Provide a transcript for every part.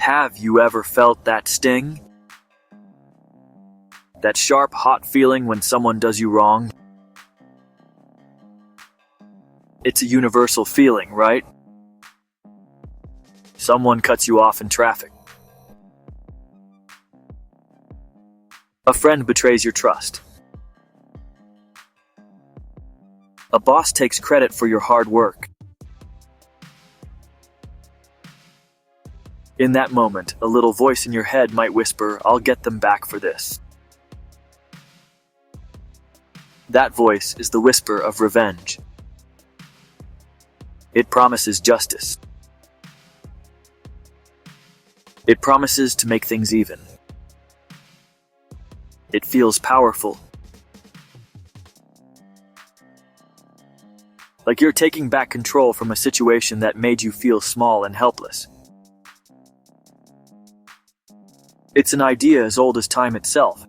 Have you ever felt that sting? That sharp, hot feeling when someone does you wrong? It's a universal feeling, right? Someone cuts you off in traffic. A friend betrays your trust. A boss takes credit for your hard work. In that moment, a little voice in your head might whisper, "I'll get them back for this." That voice is the whisper of revenge. It promises justice. It promises to make things even. It feels powerful. Like you're taking back control from a situation that made you feel small and helpless. It's an idea as old as time itself.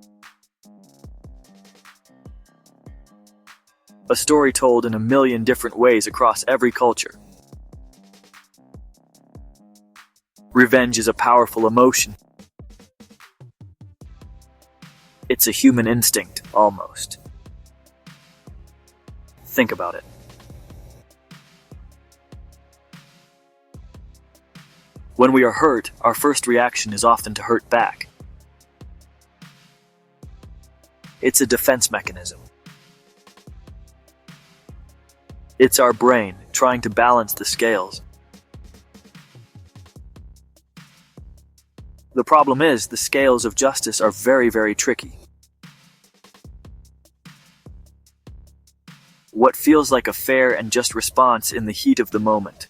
A story told in a million different ways across every culture. Revenge is a powerful emotion. It's a human instinct, almost. Think about it. When we are hurt, our first reaction is often to hurt back. It's a defense mechanism. It's our brain trying to balance the scales. The problem is, the scales of justice are very, very tricky. What feels like a fair and just response in the heat of the moment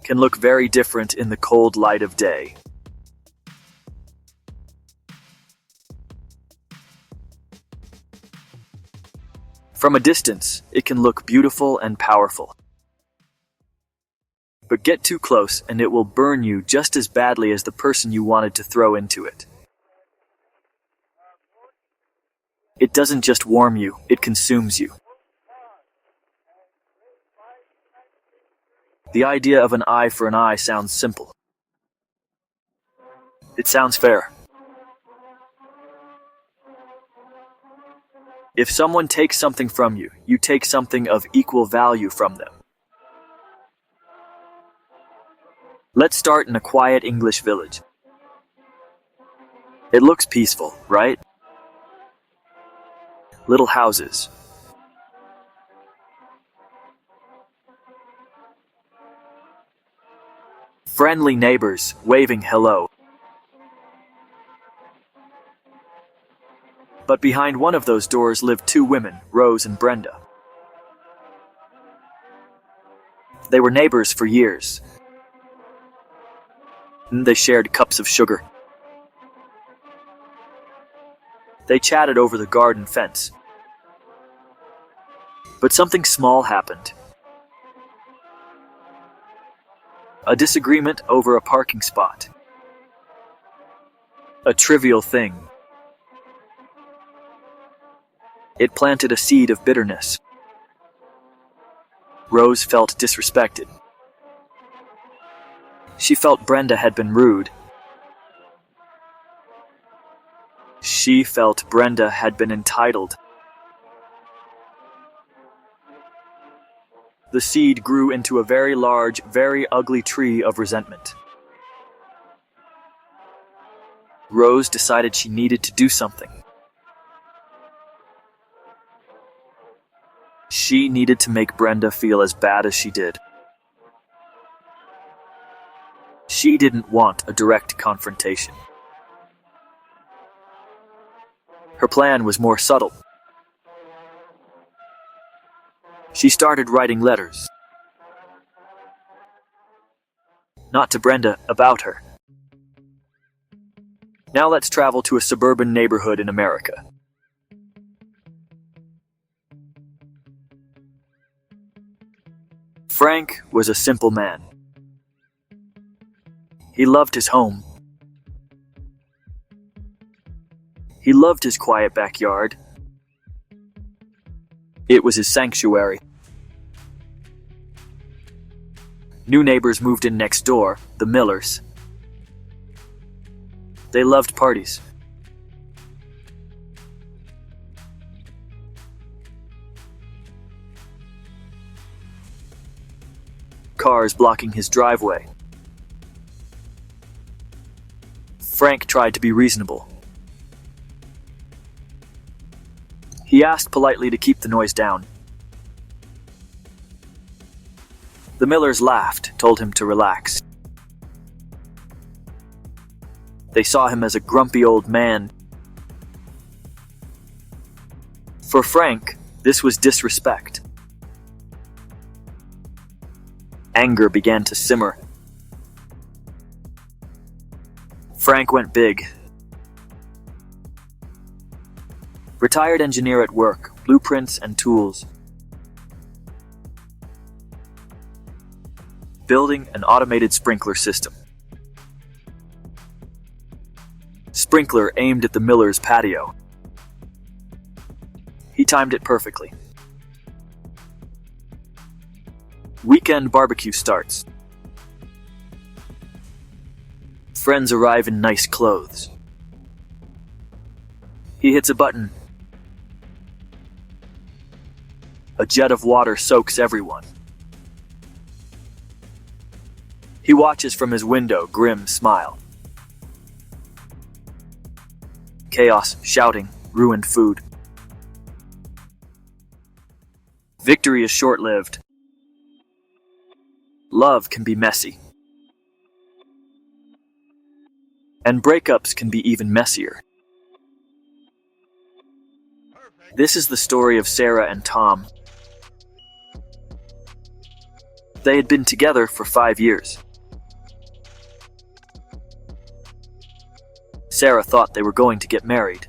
can look very different in the cold light of day. From a distance, it can look beautiful and powerful. But get too close and it will burn you just as badly as the person you wanted to throw into it. It doesn't just warm you, it consumes you. The idea of an eye for an eye sounds simple. It sounds fair. If someone takes something from you, you take something of equal value from them. Let's start in a quiet English village. It looks peaceful, right? Little houses. Friendly neighbors waving hello. But behind one of those doors lived two women, Rose and Brenda. They were neighbors for years. They shared cups of sugar. They chatted over the garden fence. But something small happened. A disagreement over a parking spot. A trivial thing. It planted a seed of bitterness. Rose felt disrespected. She felt Brenda had been rude. She felt Brenda had been entitled. The seed grew into a very large, very ugly tree of resentment. Rose decided she needed to do something. She needed to make Brenda feel as bad as she did. She didn't want a direct confrontation. Her plan was more subtle. She started writing letters. Not to Brenda, about her. Now let's travel to a suburban neighborhood in America. Frank was a simple man. He loved his home. He loved his quiet backyard. It was his sanctuary. New neighbors moved in next door, the Millers. They loved parties. Cars blocking his driveway. Frank tried to be reasonable. He asked politely to keep the noise down. The Millers laughed, told him to relax. They saw him as a grumpy old man. For Frank, this was disrespect. Anger began to simmer. Frank went big. Retired engineer at work, blueprints and tools. Building an automated sprinkler system. Sprinkler aimed at the Miller's patio. He timed it perfectly. Weekend barbecue starts. Friends arrive in nice clothes. He hits a button. A jet of water soaks everyone. He watches from his window, grim smile. Chaos, shouting, ruined food. Victory is short-lived. Love can be messy. And breakups can be even messier. This is the story of Sarah and Tom. They had been together for 5 years. Sarah thought they were going to get married.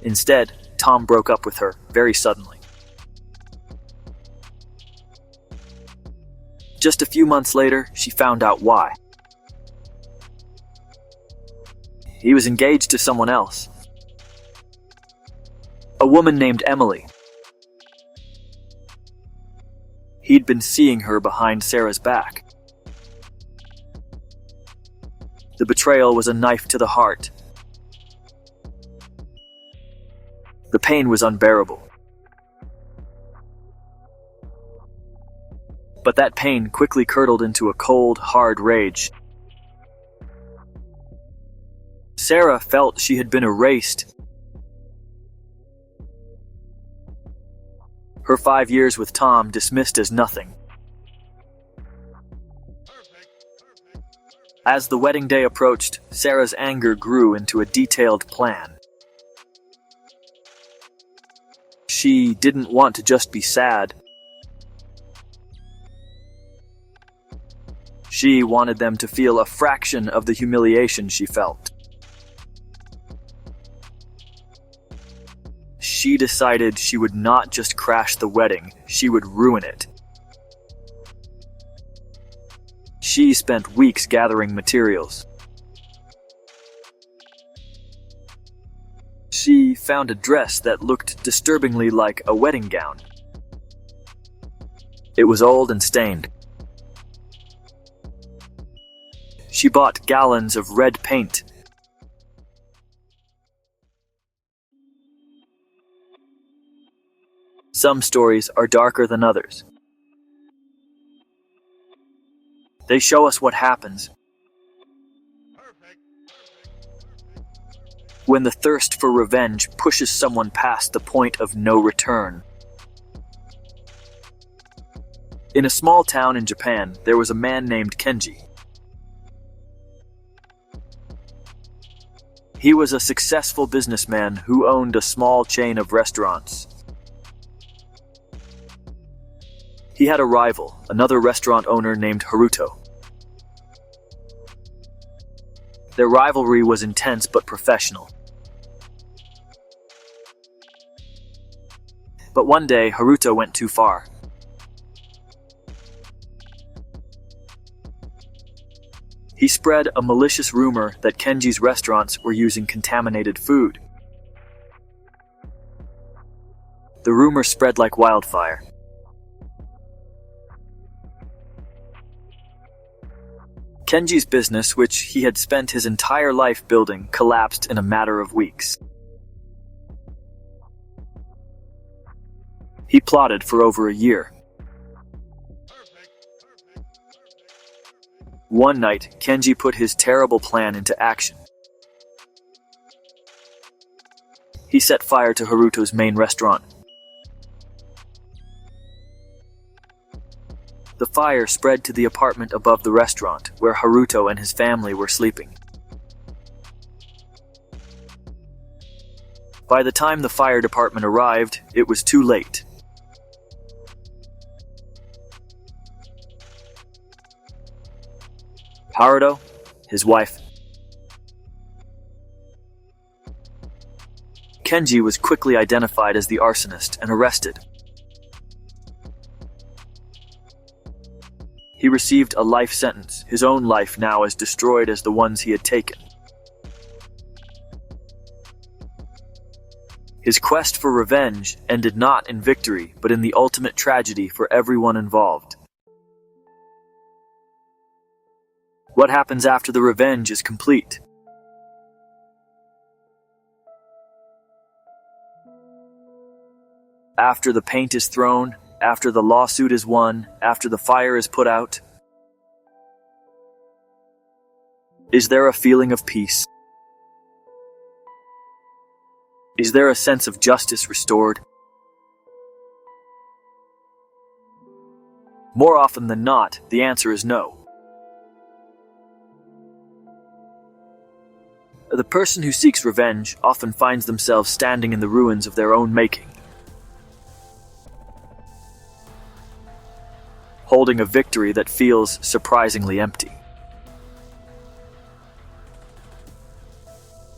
Instead, Tom broke up with her very suddenly. Just a few months later, she found out why. He was engaged to someone else. A woman named Emily. He'd been seeing her behind Sarah's back. The betrayal was a knife to the heart. The pain was unbearable. But that pain quickly curdled into a cold, hard rage. Sarah felt she had been erased. Her 5 years with Tom dismissed as nothing. As the wedding day approached, Sarah's anger grew into a detailed plan. She didn't want to just be sad. She wanted them to feel a fraction of the humiliation she felt. She decided she would not just crash the wedding, she would ruin it. She spent weeks gathering materials. She found a dress that looked disturbingly like a wedding gown. It was old and stained. She bought gallons of red paint. Some stories are darker than others. They show us what happens when the thirst for revenge pushes someone past the point of no return. In a small town in Japan, there was a man named Kenji. He was a successful businessman who owned a small chain of restaurants. He had a rival, another restaurant owner named Haruto. Their rivalry was intense but professional. But one day, Haruto went too far. He spread a malicious rumor that Kenji's restaurants were using contaminated food. The rumor spread like wildfire. Kenji's business, which he had spent his entire life building, collapsed in a matter of weeks. He plotted for over a year. One night, Kenji put his terrible plan into action. He set fire to Haruto's main restaurant. The fire spread to the apartment above the restaurant, where Haruto and his family were sleeping. By the time the fire department arrived, it was too late. Haruto, his wife. Kenji was quickly identified as the arsonist and arrested. He received a life sentence, his own life now as destroyed as the ones he had taken. His quest for revenge ended not in victory, but in the ultimate tragedy for everyone involved. What happens after the revenge is complete? After the paint is thrown, after the lawsuit is won, after the fire is put out, is there a feeling of peace? Is there a sense of justice restored? More often than not, the answer is no. The person who seeks revenge often finds themselves standing in the ruins of their own making, holding a victory that feels surprisingly empty.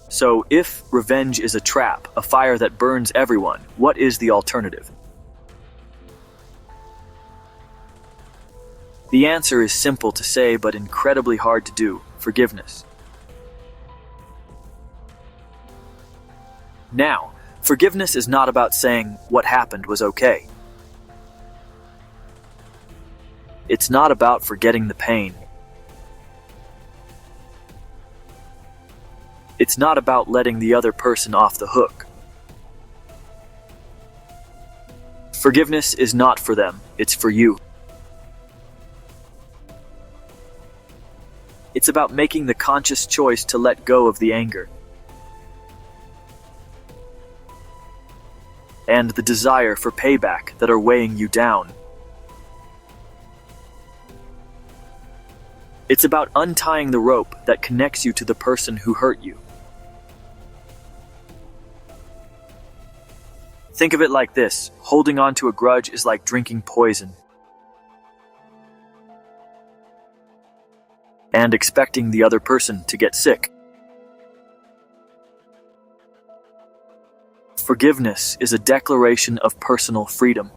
So, if revenge is a trap, a fire that burns everyone, what is the alternative? The answer is simple to say but incredibly hard to do: forgiveness. Now, forgiveness is not about saying what happened was okay. It's not about forgetting the pain. It's not about letting the other person off the hook. Forgiveness is not for them, it's for you. It's about making the conscious choice to let go of the anger and the desire for payback that are weighing you down. It's about untying the rope that connects you to the person who hurt you. Think of it like this: holding on to a grudge is like drinking poison and expecting the other person to get sick. Forgiveness is a declaration of personal freedom.